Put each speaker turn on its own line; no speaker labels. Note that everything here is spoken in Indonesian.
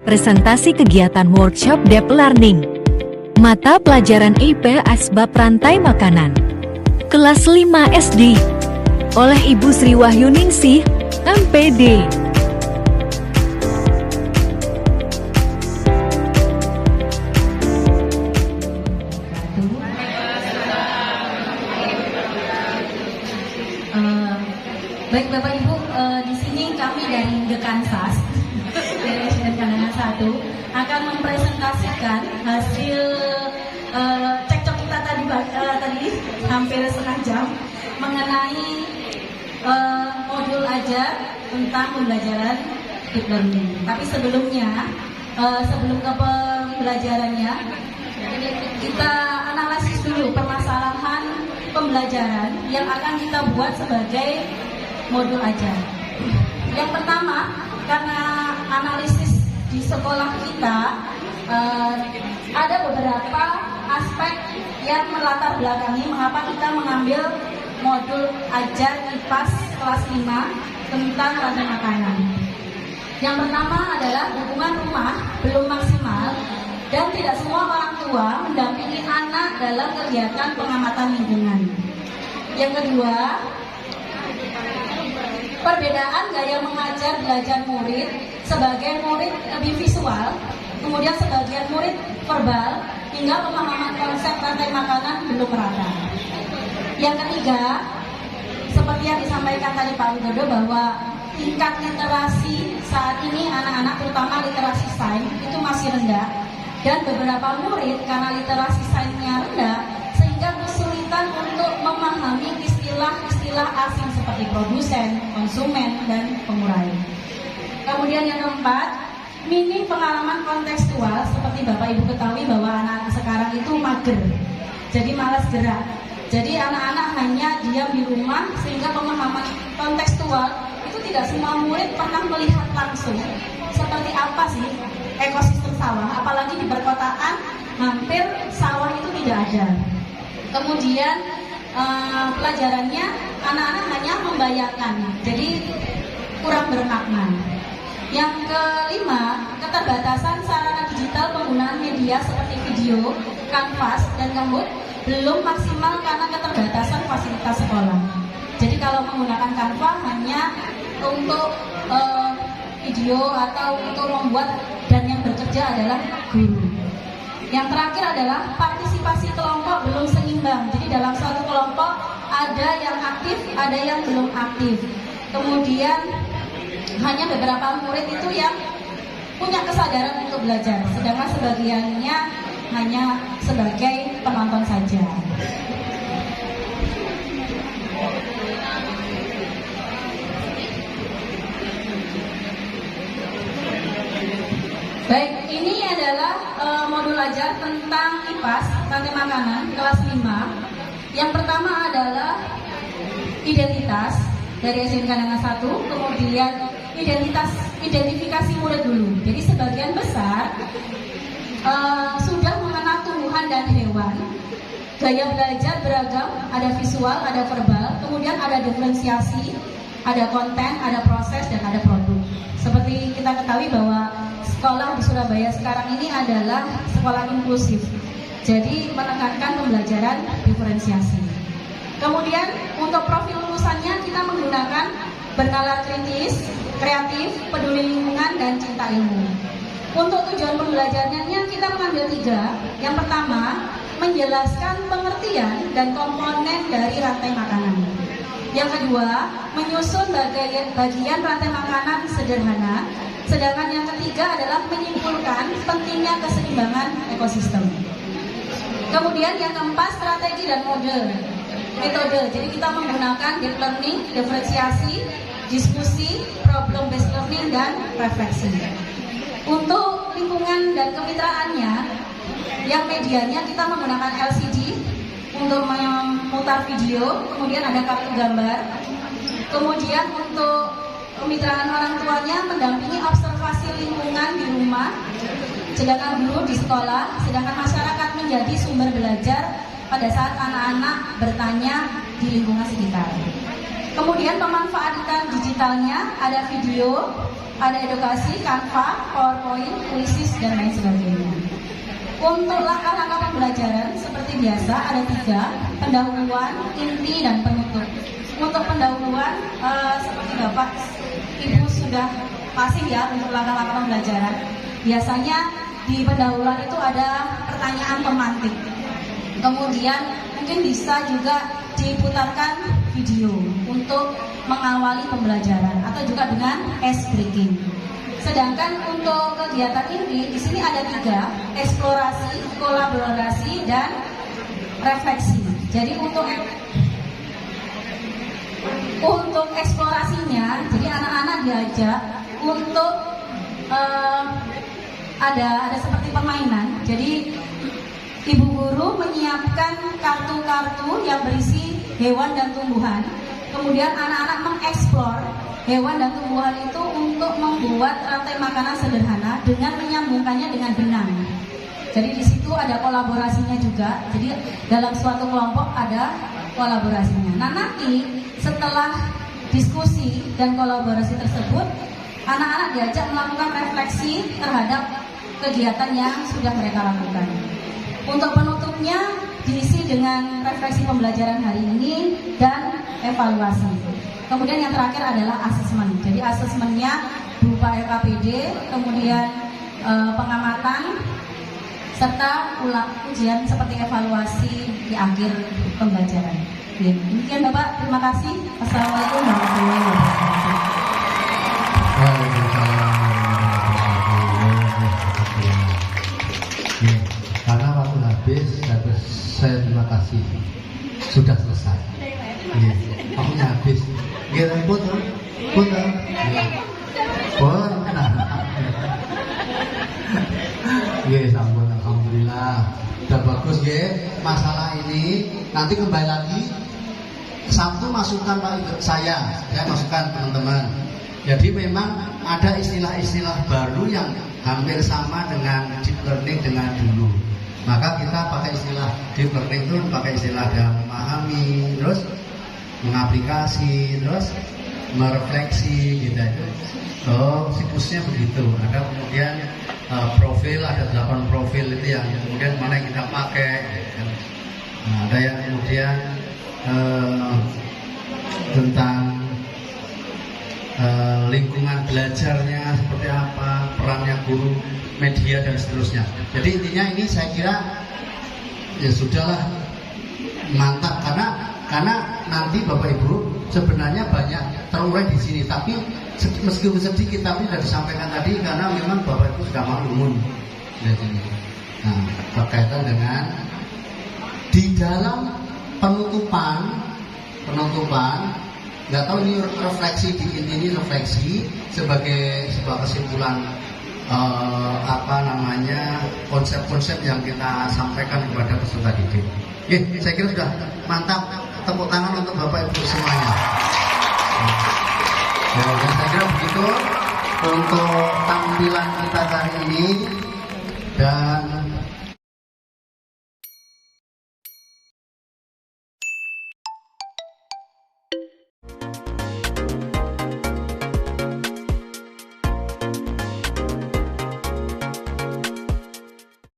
Presentasi kegiatan workshop Deep Learning. Mata pelajaran IPS bab rantai makanan. Kelas 5 SD. Oleh Ibu Sri Wahyuningsih, MPD.
Baik Bapak Ibu, di sini kami dari Dekansas, dari SDN Kandangan 1 akan mempresentasikan hasil cekcok kita tadi hampir setengah jam mengenai modul ajar tentang pembelajaran deep learning. Tapi sebelumnya, sebelum ke pembelajarannya, kita analisis dulu permasalahan pembelajaran yang akan kita buat sebagai modul ajar. Yang pertama, karena analisis di sekolah kita ada beberapa aspek yang melatar belakangi mengapa kita mengambil modul ajar IPAS kelas 5 tentang rantai makanan. Yang pertama adalah hubungan rumah belum maksimal dan tidak semua orang tua mendampingi anak dalam kegiatan pengamatan lingkungan. Yang kedua, perbedaan gaya mengajar belajar murid, sebagian murid lebih visual, kemudian sebagian murid verbal, hingga pemahaman konsep rantai makanan belum merata. Yang ketiga, seperti yang disampaikan tadi Pak Widodo bahwa tingkat literasi saat ini anak-anak terutama literasi sains itu masih rendah, dan beberapa murid karena literasi sainsnya rendah sehingga kesulitan untuk memahami istilah-istilah asing seperti produsen, konsumen, dan pengurai. Kemudian yang keempat, minim pengalaman kontekstual. Seperti Bapak Ibu ketahui bahwa anak-anak sekarang itu mager, jadi malas gerak. Jadi anak-anak hanya diam di rumah sehingga pemahaman kontekstual itu tidak semua murid pernah melihat langsung seperti apa sih ekosistem sawah. Apalagi di perkotaan hampir sawah itu tidak ada. Kemudian pelajarannya anak-anak hanya membayangkan, jadi kurang bermakna. Yang kelima, keterbatasan sarana digital penggunaan media seperti video, kanvas, dan Kahoot belum maksimal karena keterbatasan fasilitas sekolah. Jadi kalau menggunakan Canva hanya untuk video atau untuk membuat, dan yang bekerja adalah guru. Yang terakhir adalah partisipasi kelompok belum seimbang. Jadi dalam suatu kelompok ada yang aktif, ada yang belum aktif. Kemudian hanya beberapa murid itu yang punya kesadaran untuk belajar, sedangkan sebagiannya hanya sebagai penonton saja. Baik, ini adalah modul ajar tentang IPAS, rantai makanan, kelas 5. Yang pertama adalah identitas dari SDN Kandangan 1, kemudian identifikasi murid dulu. Jadi sebagian besar sudah mengenal tumbuhan dan hewan. Gaya belajar beragam, ada visual, ada verbal, kemudian ada diferensiasi, ada konten, ada proses, dan ada produk. Seperti kita ketahui bahwa sekolah di Surabaya sekarang ini adalah sekolah inklusif, jadi menekankan pembelajaran diferensiasi. Kemudian untuk profil lulusannya kita menggunakan bernalar kritis, kreatif, peduli lingkungan, dan cinta ilmu. Untuk tujuan pembelajarannya kita mengambil 3. Yang pertama, menjelaskan pengertian dan komponen dari rantai makanan. Yang kedua, menyusun bagian rantai makanan sederhana. Sedangkan yang ketiga adalah menyimpulkan pentingnya keseimbangan ekosistem. Kemudian yang keempat, strategi dan metode. Jadi kita menggunakan deep learning, diferensiasi, diskusi, problem based learning, dan refleksi. Untuk lingkungan dan kemitraannya, yang medianya kita menggunakan LCD untuk memutar video, kemudian ada kartu gambar. Kemudian untuk kemitraan orang tuanya mendampingi observasi lingkungan di rumah, sedangkan guru di sekolah, sedangkan masyarakat menjadi sumber belajar pada saat anak-anak bertanya di lingkungan sekitar. Kemudian pemanfaatan digitalnya ada video, ada edukasi, Canva, PowerPoint, Quizzes, dan lain sebagainya. Untuk langkah-langkah pembelajaran seperti biasa ada 3, pendahuluan, inti, dan penutup. Untuk pendahuluan seperti Bapak Ibu sudah pasti ya untuk langkah-langkah pembelajaran. Biasanya di pendahuluan itu ada pertanyaan pemantik. Kemudian mungkin bisa juga diputarkan video untuk mengawali pembelajaran atau juga dengan ice breaking. Sedangkan untuk kegiatan ini di sini ada 3, eksplorasi, kolaborasi, dan refleksi. Jadi untuk eksplorasinya, jadi anak-anak diajak untuk ada seperti permainan. Jadi ibu guru menyiapkan kartu-kartu yang berisi hewan dan tumbuhan. Kemudian anak-anak mengeksplor hewan dan tumbuhan itu untuk membuat rantai makanan sederhana dengan menyambungkannya dengan benang. Jadi di situ ada kolaborasinya juga. Jadi dalam suatu kelompok ada kolaborasinya. Nah, nanti setelah diskusi dan kolaborasi tersebut, anak-anak diajak melakukan refleksi terhadap kegiatan yang sudah mereka lakukan. Untuk penutupnya diisi dengan refleksi pembelajaran hari ini dan evaluasi. Kemudian yang terakhir adalah asesmen. Jadi asesmennya berupa LKPD, kemudian pengamatan, serta ujian seperti evaluasi di akhir pembelajaran. Demikian Bapak, terima kasih. Assalamualaikum warahmatullahi wabarakatuh.
Karena waktu habis, saya terima kasih. Sudah selesai. Waktunya habis. Gila pun. Sampun, alhamdulillah. Sudah bagus ya. Masalah ini nanti kembali lagi. Sabtu masukkan Pak saya masukkan teman-teman. Jadi memang ada istilah-istilah baru yang hampir sama dengan deep learning dengan dulu. Maka kita pakai istilah deep learning itu pakai istilah dalam memahami, terus mengaplikasi, terus merefleksi gitu. Oh, siklusnya begitu. Ada kemudian profil, ada 8 profil itu yang kemudian mana yang kita pakai. Nah, ada yang kemudian tentang lingkungan belajarnya seperti apa, perannya guru, media dan seterusnya. Jadi intinya ini saya kira ya sudahlah, mantap karena nanti Bapak Ibu sebenarnya banyak terurai di sini, tapi meskipun sedikit tapi sudah disampaikan tadi karena memang Bapak Ibu sudah maklumun di sini. Nah, berkaitan dengan di dalam penutupan nggak tahu ini refleksi di ini refleksi sebagai sebuah kesimpulan konsep-konsep yang kita sampaikan kepada peserta didik. Saya kira sudah mantap, tepuk tangan untuk Bapak Ibu semuanya. Saya kira begitu untuk tampilan kita kali ini dan